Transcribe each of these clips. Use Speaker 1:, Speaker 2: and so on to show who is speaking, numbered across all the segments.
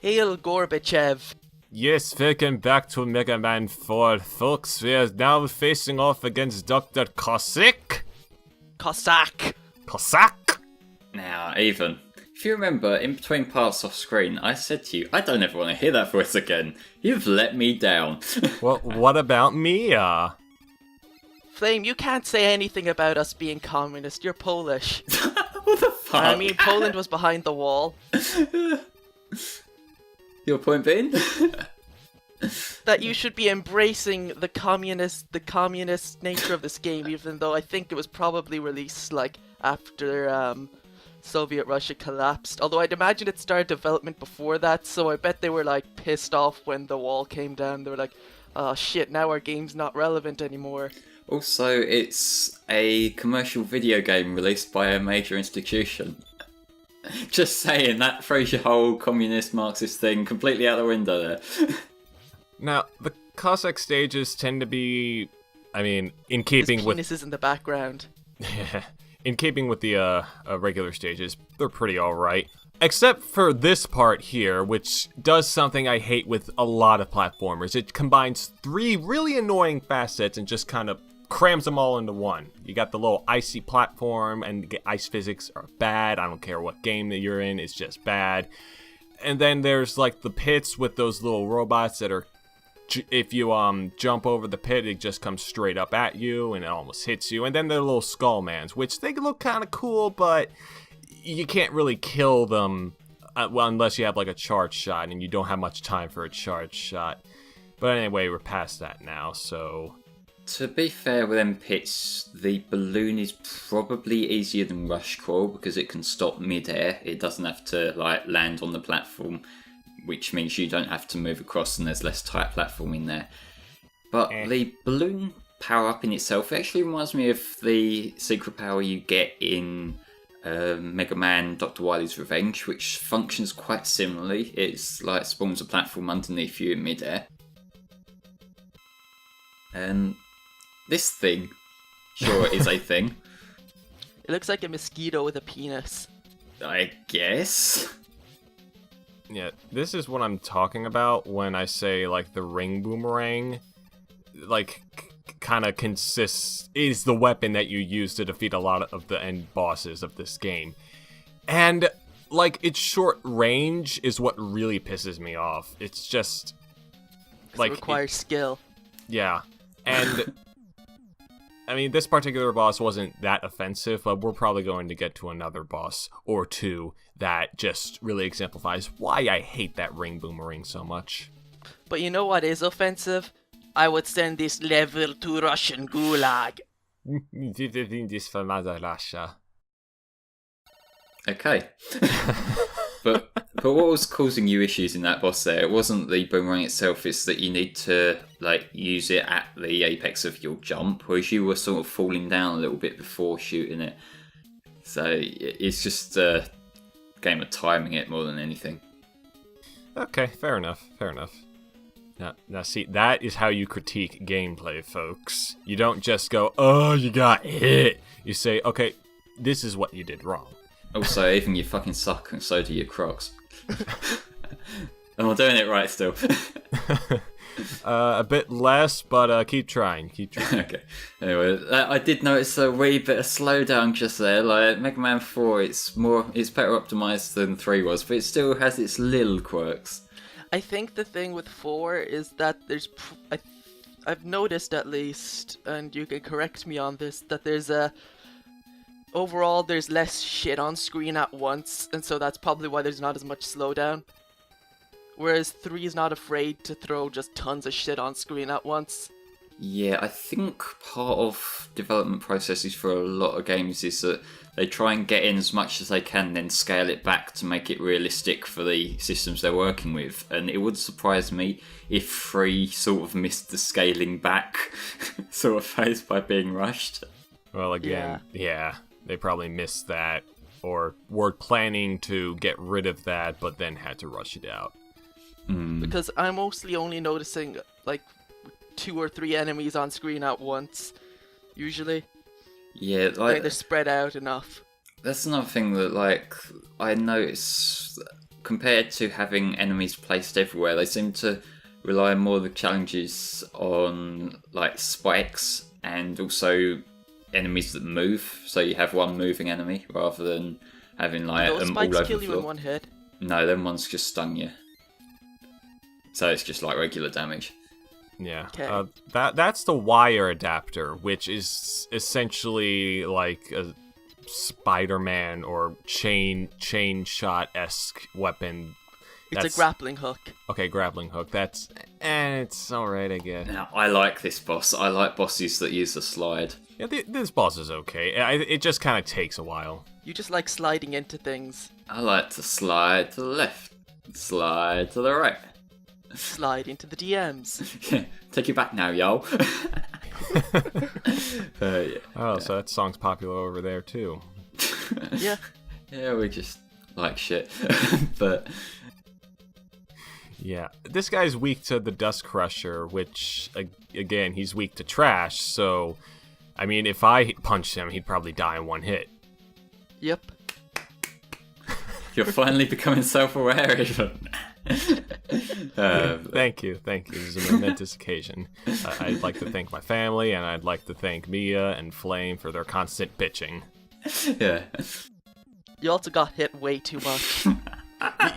Speaker 1: Hail Gorbachev.
Speaker 2: Yes, welcome back to Mega Man 4, folks. We are now facing off against Dr. Cossack.
Speaker 1: Cossack.
Speaker 2: Cossack?
Speaker 3: Now, Ethan, if you remember, in between parts off screen, I said to you, I don't ever want to hear that voice again. You've let me down.
Speaker 2: Well, what about Mia?
Speaker 1: Flame, you can't say anything about us being communist. You're Polish.
Speaker 3: What the fuck?
Speaker 1: I mean, Poland was behind the wall.
Speaker 3: Your point being?
Speaker 1: That you should be embracing the communist nature of this game, even though I think it was probably released like after Soviet Russia collapsed. Although I'd imagine it started development before that, so I bet they were like pissed off when the wall came down. They were like, "Oh shit, now our game's not relevant anymore."
Speaker 3: Also, it's a commercial video game released by a major institution. Just saying, that throws your whole communist Marxist thing completely out the window there.
Speaker 2: Now, the Cossack stages tend to be, I mean, in keeping with...
Speaker 1: His penis is in the background.
Speaker 2: in keeping with the regular stages, they're pretty alright. Except for this part here, which does something I hate with a lot of platformers. It combines three really annoying facets and just kind of crams them all into one. You got the little icy platform, and the ice physics are bad. I don't care what game that you're in, it's just bad. And then there's like the pits with those little robots that are, if you jump over the pit, it just comes straight up at you and it almost hits you. And then the little skull mans, which they look kind of cool, but you can't really kill them well, unless you have like a charge shot, and you don't have much time for a charge shot. But anyway, we're past that now, so...
Speaker 3: To be fair with them pits, the balloon is probably easier than Rush Crawl because it can stop mid-air. It doesn't have to like land on the platform, which means you don't have to move across and there's less tight platform in there. But the balloon power-up in itself actually reminds me of the secret power you get in Mega Man Dr. Wily's Revenge, which functions quite similarly. It's like spawns a platform underneath you in mid-air. And this thing, sure, is a thing.
Speaker 1: It looks like a mosquito with a penis.
Speaker 3: I guess.
Speaker 2: Yeah, this is what I'm talking about when I say, like, the ring boomerang, like, kind of is the weapon that you use to defeat a lot of the end bosses of this game. And, like, its short range is what really pisses me off. It's just, like...
Speaker 1: It requires skill.
Speaker 2: Yeah, and... I mean, this particular boss wasn't that offensive, but we're probably going to get to another boss or two that just really exemplifies why I hate that ring boomerang so much.
Speaker 1: But you know what is offensive? I would send this level to Russian gulag.
Speaker 2: This for Mother Russia.
Speaker 3: Okay. But what was causing you issues in that boss there? It wasn't the boomerang itself, it's that you need to like use it at the apex of your jump, whereas you were sort of falling down a little bit before shooting it. So it's just a game of timing it more than anything.
Speaker 2: Okay, fair enough. Now see, that is how you critique gameplay, folks. You don't just go, oh, you got hit. You say, okay, this is what you did wrong.
Speaker 3: Also, even you fucking suck, and so do your Crocs. Am I doing it right still?
Speaker 2: A bit less, but keep trying.
Speaker 3: Okay. Anyway, I did notice a wee bit of slowdown just there. Like Mega Man 4, it's better optimized than 3 was, but it still has its little quirks.
Speaker 1: I think the thing with 4 is that I've noticed at least, and you can correct me on this, that overall, there's less shit on screen at once, and so that's probably why there's not as much slowdown. Whereas 3 is not afraid to throw just tons of shit on screen at once.
Speaker 3: Yeah, I think part of development processes for a lot of games is that they try and get in as much as they can, then scale it back to make it realistic for the systems they're working with. And it would surprise me if 3 sort of missed the scaling back sort of phase by being rushed.
Speaker 2: Well, again, yeah. They probably missed that, or were planning to get rid of that, but then had to rush it out.
Speaker 1: Because I'm mostly only noticing, like, 2 or 3 enemies on screen at once, usually.
Speaker 3: Yeah,
Speaker 1: like they're spread out enough.
Speaker 3: That's another thing that, like, I notice compared to having enemies placed everywhere, they seem to rely more of the challenges on like spikes and also enemies that move. So you have one moving enemy rather than having like
Speaker 1: Those
Speaker 3: them all
Speaker 1: spikes
Speaker 3: over
Speaker 1: kill
Speaker 3: the
Speaker 1: you
Speaker 3: floor.
Speaker 1: in one hit.
Speaker 3: No, them ones just stung you. So it's just like regular damage.
Speaker 2: Yeah.
Speaker 1: Okay.
Speaker 2: That's the wire adapter, which is essentially like a Spider-Man or chain shot-esque weapon.
Speaker 1: It's a grappling hook.
Speaker 2: Okay, grappling hook. It's alright, I guess.
Speaker 3: Now, I like this boss. I like bosses that use the slide.
Speaker 2: Yeah, this boss is okay. It just kind of takes a while.
Speaker 1: You just like sliding into things.
Speaker 3: I like to slide to the left, slide to the right.
Speaker 1: Slide into the DMs.
Speaker 3: Take you back now, yo. Yeah.
Speaker 2: Oh, so that song's popular over there too.
Speaker 1: Yeah.
Speaker 3: Yeah, we just like shit. But
Speaker 2: Yeah, this guy's weak to the Dust Crusher, which, again, he's weak to trash, so, I mean, if I punched him, he'd probably die in one hit.
Speaker 1: Yep.
Speaker 3: you're finally becoming self-aware, even.
Speaker 2: Thank you. This is a momentous occasion. I'd like to thank my family, and I'd like to thank Mia and Flame for their constant bitching.
Speaker 3: Yeah.
Speaker 1: You also got hit way too much.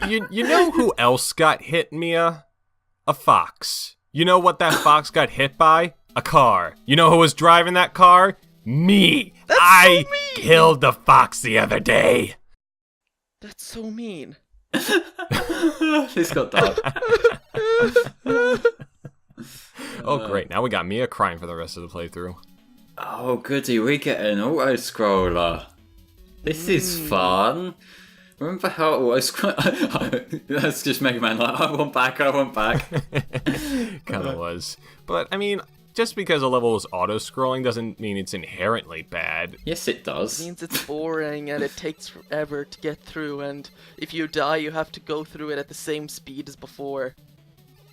Speaker 2: You know who else got hit, Mia? A fox. You know what that fox got hit by? A car. You know who was driving that car? Me. I
Speaker 1: so mean.
Speaker 2: killed the fox the other day.
Speaker 1: That's so mean.
Speaker 3: This got dark.
Speaker 2: Oh, great. Now we got Mia crying for the rest of the playthrough.
Speaker 3: Oh, goody, we get an auto-scroller. This is fun. Remember how that's just Mega Man like, I want back.
Speaker 2: Kinda was. But, I mean, just because a level is auto-scrolling doesn't mean it's inherently bad.
Speaker 3: Yes, it does.
Speaker 1: It means it's boring and it takes forever to get through, and if you die, you have to go through it at the same speed as before.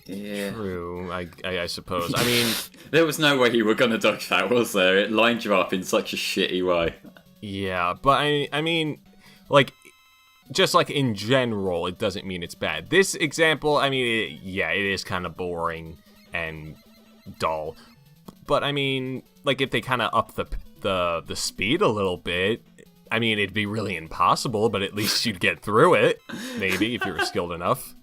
Speaker 3: Yeah.
Speaker 2: True, I suppose. I mean...
Speaker 3: There was no way you were gonna dodge that, was there? It lined you up in such a shitty way.
Speaker 2: Yeah, but I mean, like... Just like in general, it doesn't mean it's bad. This example, I mean, it is kind of boring and dull. But I mean, like if they kind of up the speed a little bit, I mean, it'd be really impossible, but at least you'd get through it, maybe, if you were skilled enough.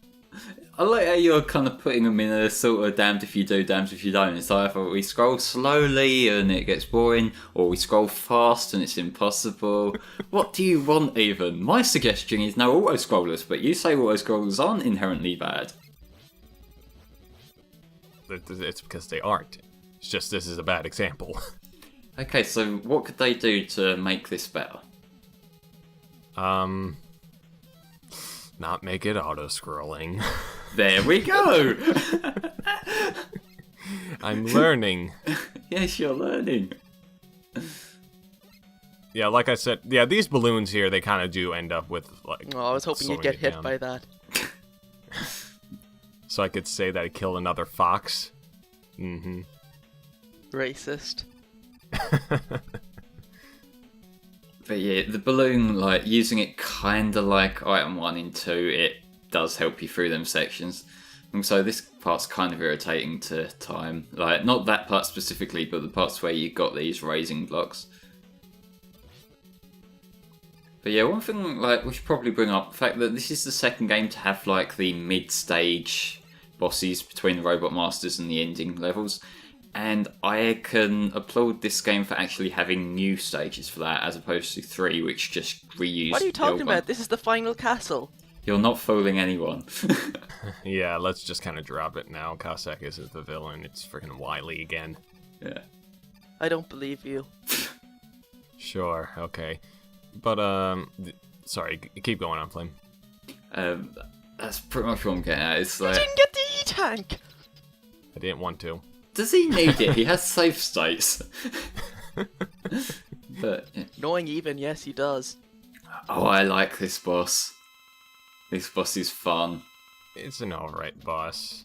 Speaker 3: I like how you're kind of putting them in a sort of damned if you do, damned if you don't. It's either we scroll slowly and it gets boring, or we scroll fast and it's impossible. What do you want even? My suggestion is no auto-scrollers, but you say auto-scrollers aren't inherently bad.
Speaker 2: It's because they aren't. It's just this is a bad example.
Speaker 3: Okay, so what could they do to make this better?
Speaker 2: Not make it auto-scrolling.
Speaker 3: There we go!
Speaker 2: I'm learning.
Speaker 3: Yes, you're learning.
Speaker 2: Yeah, like I said, yeah, these balloons here, they kind of do end up with, like...
Speaker 1: Oh, I was hoping you'd
Speaker 2: slowing
Speaker 1: get
Speaker 2: it
Speaker 1: hit
Speaker 2: down.
Speaker 1: by that.
Speaker 2: So I could say that I killed another fox. Mm-hmm.
Speaker 1: Racist.
Speaker 3: But yeah, the balloon, like, using it kind of like item 1 and 2, it does help you through them sections. And so this part's kind of irritating to time. Like, not that part specifically, but the parts where you got these raising blocks. But yeah, one thing, like, we should probably bring up the fact that this is the second game to have, like, the mid-stage bosses between the Robot Masters and the ending levels. And I can applaud this game for actually having new stages for that, as opposed to 3, which just reused.
Speaker 1: What are you
Speaker 3: the old
Speaker 1: talking
Speaker 3: one.
Speaker 1: about? This is the final castle.
Speaker 3: You're not fooling anyone.
Speaker 2: Yeah, let's just kind of drop it now. Cossack isn't the villain. It's freaking Wily again.
Speaker 3: Yeah.
Speaker 1: I don't believe you.
Speaker 2: Sure, okay. But, sorry, keep going on, Flame.
Speaker 3: That's pretty much what I'm getting at. It's
Speaker 1: You
Speaker 3: like,
Speaker 1: didn't get the E-tank!
Speaker 2: I didn't want to.
Speaker 3: does he need it? He has save states. But yeah.
Speaker 1: Knowing even, yes, he does.
Speaker 3: Oh, I like this boss. This boss is fun.
Speaker 2: It's an alright boss.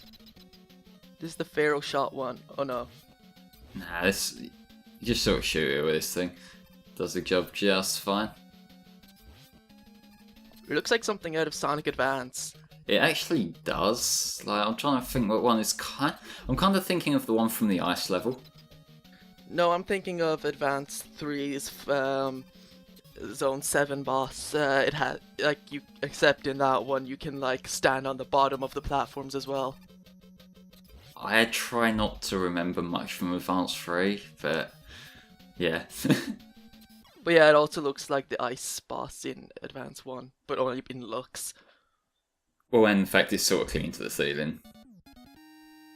Speaker 1: This is the Pharaoh shot one. Oh no.
Speaker 3: Nah, this you just sort of shoot it with this thing. Does the job just fine.
Speaker 1: It looks like something out of Sonic Advance.
Speaker 3: It actually does. Like, I'm trying to think what one is I'm kind of thinking of the one from the ice level.
Speaker 1: No, I'm thinking of Advance 3's Zone 7 boss. It had, like, you, except in that one, you can, like, stand on the bottom of the platforms as well.
Speaker 3: I try not to remember much from Advance 3, but yeah.
Speaker 1: But yeah, it also looks like the ice boss in Advance 1, but only in looks.
Speaker 3: Well, and in fact, it's sort of clinging to the ceiling.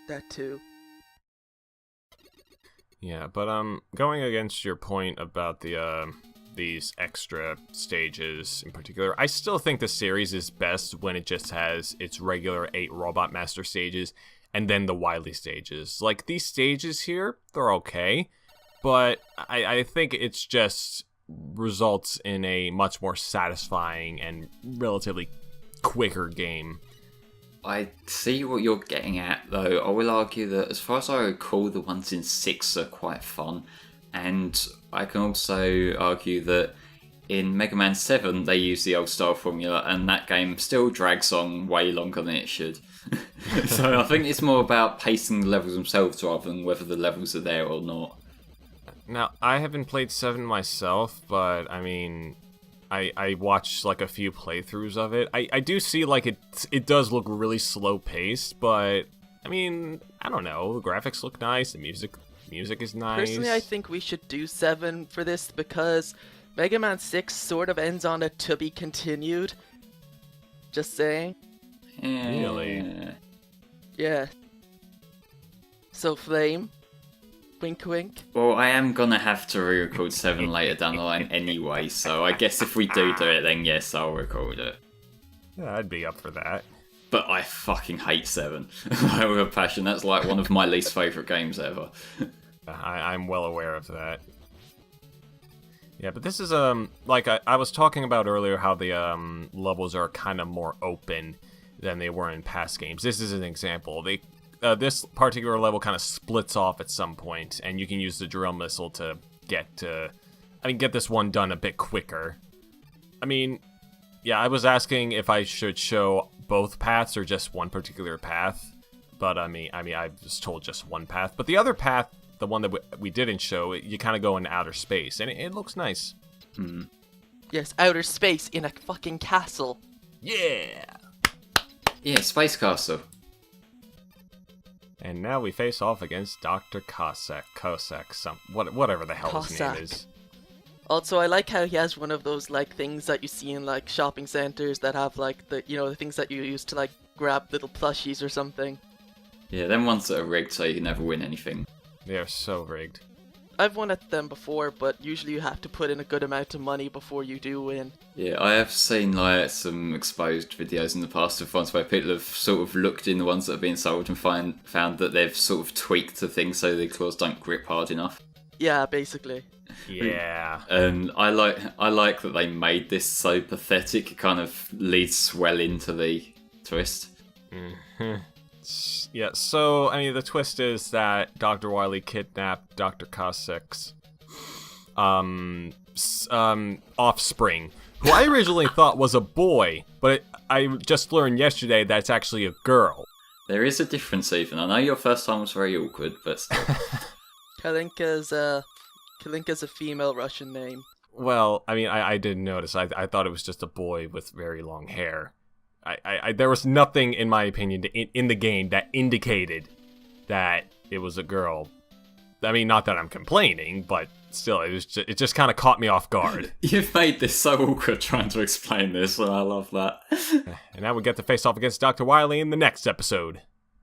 Speaker 1: That too.
Speaker 2: Yeah, but going against your point about the these extra stages in particular, I still think the series is best when it just has its regular 8 Robot Master stages and then the Wily stages. Like, these stages here, they're okay, but I think it's just results in a much more satisfying and relatively quicker game.
Speaker 3: I see what you're getting at, though. I will argue that, as far as I recall, the ones in 6 are quite fun, and I can also argue that in Mega Man 7 they use the old style formula, and that game still drags on way longer than it should. So I think it's more about pacing the levels themselves rather than whether the levels are there or not.
Speaker 2: Now, I haven't played 7 myself, but I mean, I watched like a few playthroughs of it. I do see like it does look really slow paced, but I mean, I don't know. The graphics look nice. The music is nice.
Speaker 1: Personally, I think we should do 7 for this because Mega Man 6 sort of ends on a to be continued. Just saying.
Speaker 2: Really?
Speaker 1: Yeah. So, Flame, wink wink.
Speaker 3: Well, I am gonna have to re-record 7 later down the line anyway, so I guess if we do it, then yes, I'll record it.
Speaker 2: Yeah, I'd be up for that.
Speaker 3: But I fucking hate 7. Like, with a passion. That's like one of my least favourite games ever.
Speaker 2: I'm well aware of that. Yeah, but this is like I was talking about earlier, how the levels are kind of more open than they were in past games. This is an example. This particular level kind of splits off at some point, and you can use the drill missile to get this one done a bit quicker. I mean, yeah, I was asking if I should show both paths or just one particular path, but I mean, I was told just one path. But the other path, the one that we didn't show, you kind of go into outer space, and it looks nice.
Speaker 1: Yes, outer space in a fucking castle.
Speaker 2: Yeah!
Speaker 3: Yeah, Space Castle.
Speaker 2: And now we face off against Dr. Cossack, whatever the hell his
Speaker 1: Cossack.
Speaker 2: name is.
Speaker 1: Also, I like how he has one of those like things that you see in like shopping centers that have like the things that you use to like grab little plushies or something.
Speaker 3: Yeah, them ones that are rigged so you can never win anything.
Speaker 2: They are so rigged.
Speaker 1: I've won at them before, but usually you have to put in a good amount of money before you do win.
Speaker 3: Yeah, I have seen like some exposed videos in the past of ones where people have sort of looked in the ones that are being sold and found that they've sort of tweaked the thing so the claws don't grip hard enough.
Speaker 1: Yeah, basically.
Speaker 2: Yeah.
Speaker 3: And I like that they made this so pathetic. It kind of leads well into the twist.
Speaker 2: Yeah, so, I mean, the twist is that Dr. Wily kidnapped Dr. Cossack's offspring, who I originally thought was a boy, but I just learned yesterday that it's actually a girl.
Speaker 3: There is a difference, even. I know your first time was very awkward, but still.
Speaker 1: Kalinka's a female Russian name.
Speaker 2: Well, I mean, I didn't notice. I thought it was just a boy with very long hair. There was nothing, in my opinion, in the game that indicated that it was a girl. I mean, not that I'm complaining, but still, it just kind of caught me off guard.
Speaker 3: You've made this so awkward trying to explain this, and I love that.
Speaker 2: And now we get to face off against Dr. Wily in the next episode.